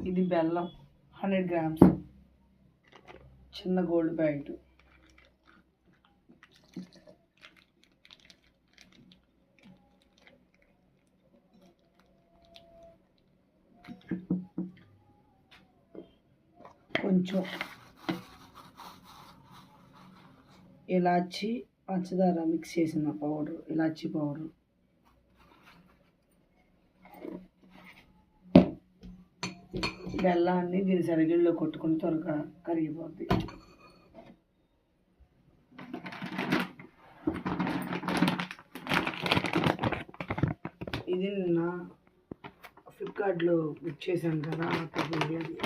ఇది బెల్లం 100 గ్రామ్స్, చిన్న గోల్డ్ ప్యాకెట్. కొంచెం ఇలాచి పంచదార మిక్స్ చేసిన పౌడర్, ఇలాచి పౌడర్. బెల్లాన్ని దీని సరిగిల్లో కొట్టుకుని త్వరగా కరిగిపోద్ది. ఇది నిన్న ఫ్లిప్కార్ట్లో బుక్ చేశాను కదా, అది.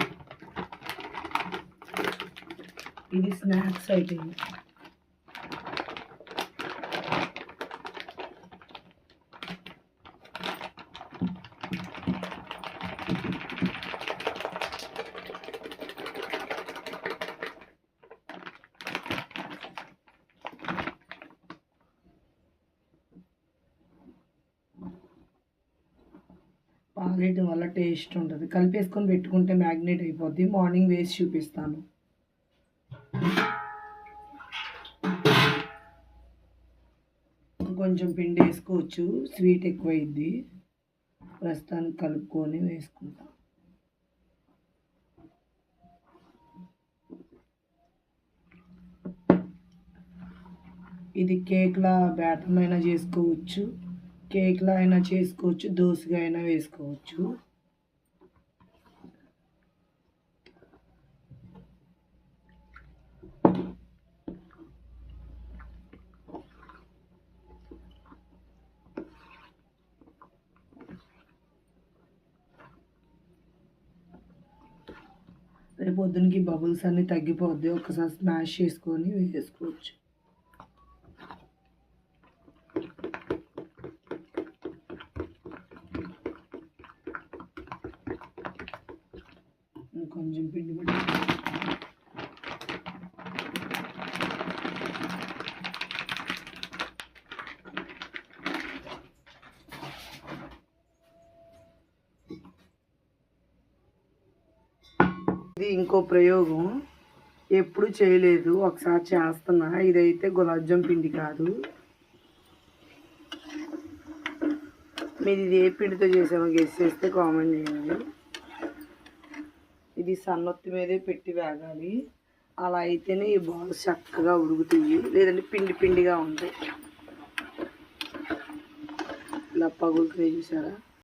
ఇది స్నాక్స్ ఐటమ్. పాలేయడం వల్ల టేస్ట్ ఉంటుంది. కలిపేసుకొని పెట్టుకుంటే మ్యాగ్నేట్ అయిపోద్ది. మార్నింగ్ వేసి చూపిస్తాను. కొంచెం పిండి వేసుకోవచ్చు, స్వీట్ ఎక్కువైద్ది. ప్రస్తుతానికి కలుపుకొని వేసుకుంటాం. ఇది కేక్లా బ్యాటర్ అయినా చేసుకోవచ్చు, కేక్లా అయినా చేసుకోవచ్చు, దోశగా అయినా వేసుకోవచ్చు. రేపు పొద్దునకి బబుల్స్ అన్నీ తగ్గిపోద్ది. ఒకసారి స్మాష్ చేసుకొని వేసుకోవచ్చు. కొంచెం పిండి పట్టి ఇది ఇంకో ప్రయోగం, ఎప్పుడు చేయలేదు, ఒకసారి చేస్తున్నా. ఇదైతే గులాబ్ జామ్ పిండి కాదు. మీరు ఇది ఏ పిండితో చేసామో గెస్ చేస్తే కామెంట్ చేయండి. ఇది సన్నొత్తి మీదే పెట్టి వేగాలి. అలా అయితేనే ఈ బాల్స్ చక్కగా ఉడుకుతాయి, లేదంటే పిండి పిండిగా ఉంటాయి. ఇలా పగులుతున్నాయి చూసారా.